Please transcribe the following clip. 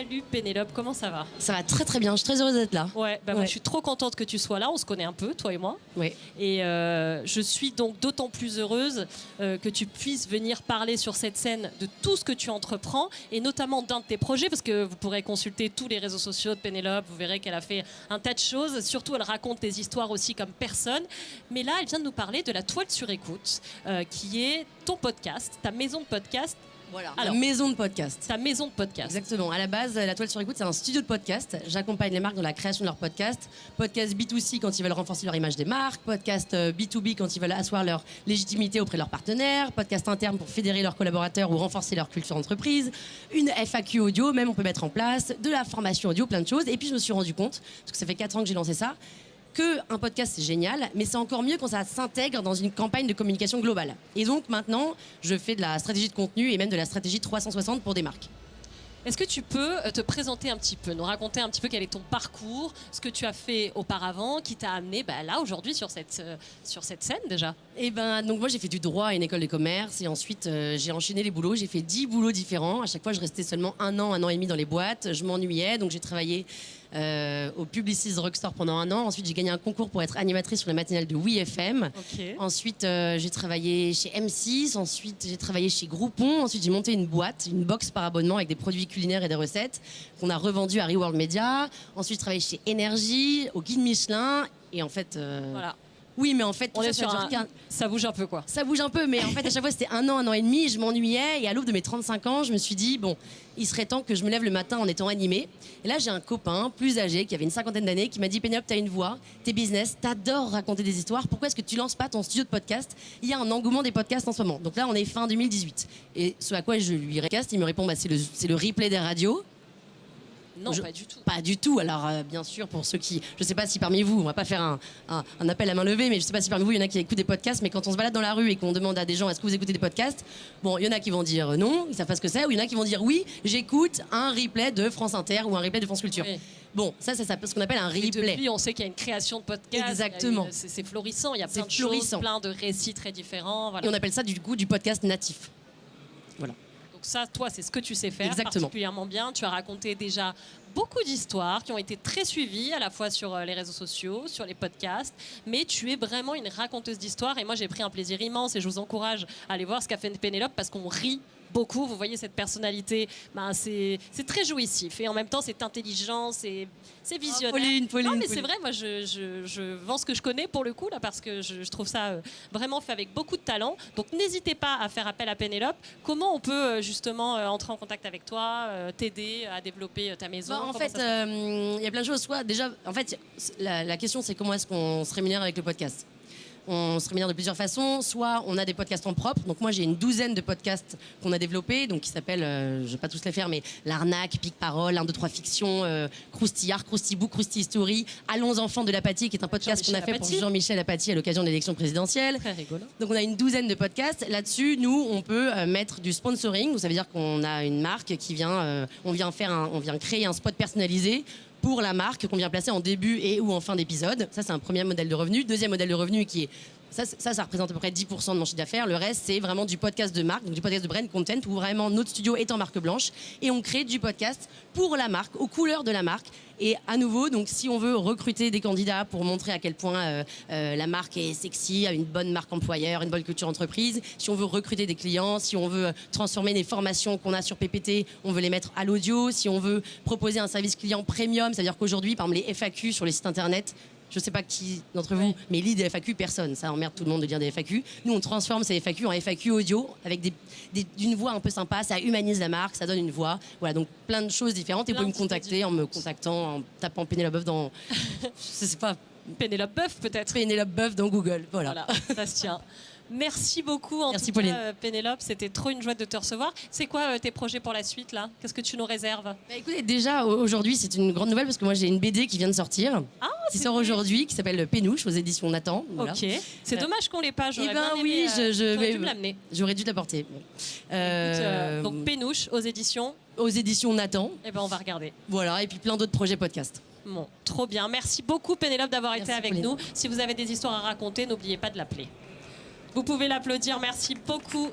Salut Pénélope, comment ça va? Ça va très très bien, je suis très heureuse d'être là. Ouais, moi je suis trop contente que tu sois là, on se connaît un peu, toi et moi. Oui. Et je suis donc d'autant plus heureuse que tu puisses venir parler sur cette scène de tout ce que tu entreprends et notamment d'un de tes projets, parce que vous pourrez consulter tous les réseaux sociaux de Pénélope, vous verrez qu'elle a fait un tas de choses, surtout elle raconte des histoires aussi comme personne. Mais là, elle vient de nous parler de la Toile sur écoute, qui est ton podcast, ta maison de podcast. Voilà, Alors, la maison de podcast. Ta maison de podcast. Exactement. À la base, la Toile sur écoute, c'est un studio de podcast. J'accompagne les marques dans la création de leur podcast. Podcast B2C quand ils veulent renforcer leur image des marques. Podcast B2B quand ils veulent asseoir leur légitimité auprès de leurs partenaires. Podcast interne pour fédérer leurs collaborateurs ou renforcer leur culture d'entreprise. Une FAQ audio, même on peut mettre en place. De la formation audio, plein de choses. Et puis je me suis rendu compte, parce que ça fait 4 ans que j'ai lancé ça, qu'un podcast c'est génial, mais c'est encore mieux quand ça s'intègre dans une campagne de communication globale. Et donc maintenant, je fais de la stratégie de contenu et même de la stratégie 360 pour des marques. Est-ce que tu peux te présenter un petit peu, nous raconter un petit peu quel est ton parcours, ce que tu as fait auparavant, qui t'a amené là aujourd'hui sur cette scène déjà? Donc moi j'ai fait du droit à une école de commerce et ensuite j'ai enchaîné les boulots. J'ai fait 10 boulots différents. À chaque fois je restais seulement un an et demi dans les boîtes. Je m'ennuyais, donc j'ai travaillé au Publicis Drugstore pendant 1 an. Ensuite j'ai gagné un concours pour être animatrice sur la matinale de Oui FM. Okay. Ensuite j'ai travaillé chez M6. Ensuite j'ai travaillé chez Groupon. Ensuite j'ai monté une boîte, une box par abonnement avec des produits culinaires et des recettes qu'on a revendu à Reworld Media. Ensuite j'ai travaillé chez Énergie, au Guide Michelin et en fait voilà. Oui, mais en fait, on est sur ça bouge un peu, quoi. Ça bouge un peu, mais en fait, à chaque fois, c'était 1 an et demi, je m'ennuyais. Et à l'aube de mes 35 ans, je me suis dit, bon, il serait temps que je me lève le matin en étant animée. Et là, j'ai un copain plus âgé, qui avait une 50aine d'années, qui m'a dit, Pénélope, t'as une voix, t'es business, t'adores raconter des histoires. Pourquoi est-ce que tu lances pas ton studio de podcast? Il y a un engouement des podcasts en ce moment. Donc là, on est fin 2018. Et ce à quoi je lui récaste, il me répond, c'est le replay des radios. Non, pas du tout. Pas du tout. Alors, bien sûr, pour ceux qui... Je sais pas si parmi vous, on va pas faire un appel à main levée, mais je sais pas si parmi vous, il y en a qui écoutent des podcasts, mais quand on se balade dans la rue et qu'on demande à des gens, est-ce que vous écoutez des podcasts? Bon, il y en a qui vont dire non, ils savent pas ce que c'est, ou il y en a qui vont dire oui, j'écoute un replay de France Inter ou un replay de France Culture. Oui. Bon, ça c'est ce qu'on appelle un replay. Et depuis, on sait qu'il y a une création de podcasts. Exactement. C'est florissant, il y a plein de choses, plein de récits très différents. Voilà. Et on appelle ça du coup du podcast natif. Voilà. Donc ça, toi, c'est ce que tu sais faire. Exactement. Particulièrement bien. Tu as raconté déjà beaucoup d'histoires qui ont été très suivies, à la fois sur les réseaux sociaux, sur les podcasts, mais tu es vraiment une raconteuse d'histoires et moi j'ai pris un plaisir immense et je vous encourage à aller voir ce qu'a fait Pénélope parce qu'on rit beaucoup. Vous voyez cette personnalité, c'est très jouissif et en même temps c'est intelligent, c'est visionnaire. Pauline, non mais c'est vrai, moi je vends ce que je connais pour le coup là parce que je trouve ça vraiment fait avec beaucoup de talent. Donc n'hésitez pas à faire appel à Pénélope. Comment on peut justement entrer en contact avec toi, t'aider à développer ta maison? En fait, il y a plein de choses. Soit déjà, en fait, la question c'est comment est-ce qu'on se rémunère avec le podcast. On se rémunère de plusieurs façons. Soit on a des podcasts en propre. Donc moi j'ai une 12aine de podcasts qu'on a développés, donc qui s'appellent, je vais pas tous les faire, mais L'Arnaque, Pic Parole, 1, 2, 3 Fiction, Croustillard, Croustibook, Crousti History, Allons enfants de l'apathie, qui est un podcast qu'on a fait pour Jean-Michel Apathy à l'occasion de l'élection présidentielle. Très rigolo. Donc on a une 12aine de podcasts. Là-dessus, nous on peut mettre du sponsoring. Donc ça veut dire qu'on a une marque qui vient, on vient créer un spot personnalisé pour la marque qu'on vient placer en début et ou en fin d'épisode. Ça, c'est un premier modèle de revenu. Deuxième modèle de revenu qui est... Ça représente à peu près 10% de mon chiffre d'affaires. Le reste, c'est vraiment du podcast de marque, donc du podcast de brand content, où vraiment notre studio est en marque blanche et on crée du podcast pour la marque, aux couleurs de la marque. Et à nouveau, donc si on veut recruter des candidats pour montrer à quel point la marque est sexy, a une bonne marque employeur, une bonne culture entreprise, si on veut recruter des clients, si on veut transformer les formations qu'on a sur PPT, on veut les mettre à l'audio, si on veut proposer un service client premium, c'est-à-dire qu'aujourd'hui, par exemple, les FAQ sur les sites internet, je ne sais pas qui d'entre vous, mais lit des FAQ, personne. Ça emmerde tout le monde de lire des FAQ. Nous, on transforme ces FAQ en FAQ audio avec d'une voix un peu sympa. Ça humanise la marque, ça donne une voix. Voilà, donc plein de choses différentes. Et vous pouvez me contacter en me contactant, en tapant Pénélope Boeuf dans... je sais pas. Pénélope Boeuf, peut-être. Pénélope Boeuf dans Google. Voilà, ça se tient. Merci beaucoup Merci, Pauline. Pénélope, c'était trop une joie de te recevoir. C'est quoi tes projets pour la suite là? Qu'est-ce que tu nous réserves? Écoutez, déjà aujourd'hui c'est une grande nouvelle parce que moi j'ai une BD qui vient de sortir, qui sort aujourd'hui, qui s'appelle Pénouche aux éditions Nathan. Voilà. Ok, c'est dommage qu'on l'ait pas. J'aurais bien aimé, oui, j'aurais dû me l'amener. J'aurais dû te l'apporter. Donc Pénouche aux éditions Nathan. Eh ben on va regarder. Voilà, et puis plein d'autres projets podcast. Bon, trop bien. Merci beaucoup Pénélope d'avoir été avec nous. Si vous avez des histoires à raconter, n'oubliez pas de l'appeler. Vous pouvez l'applaudir, merci beaucoup.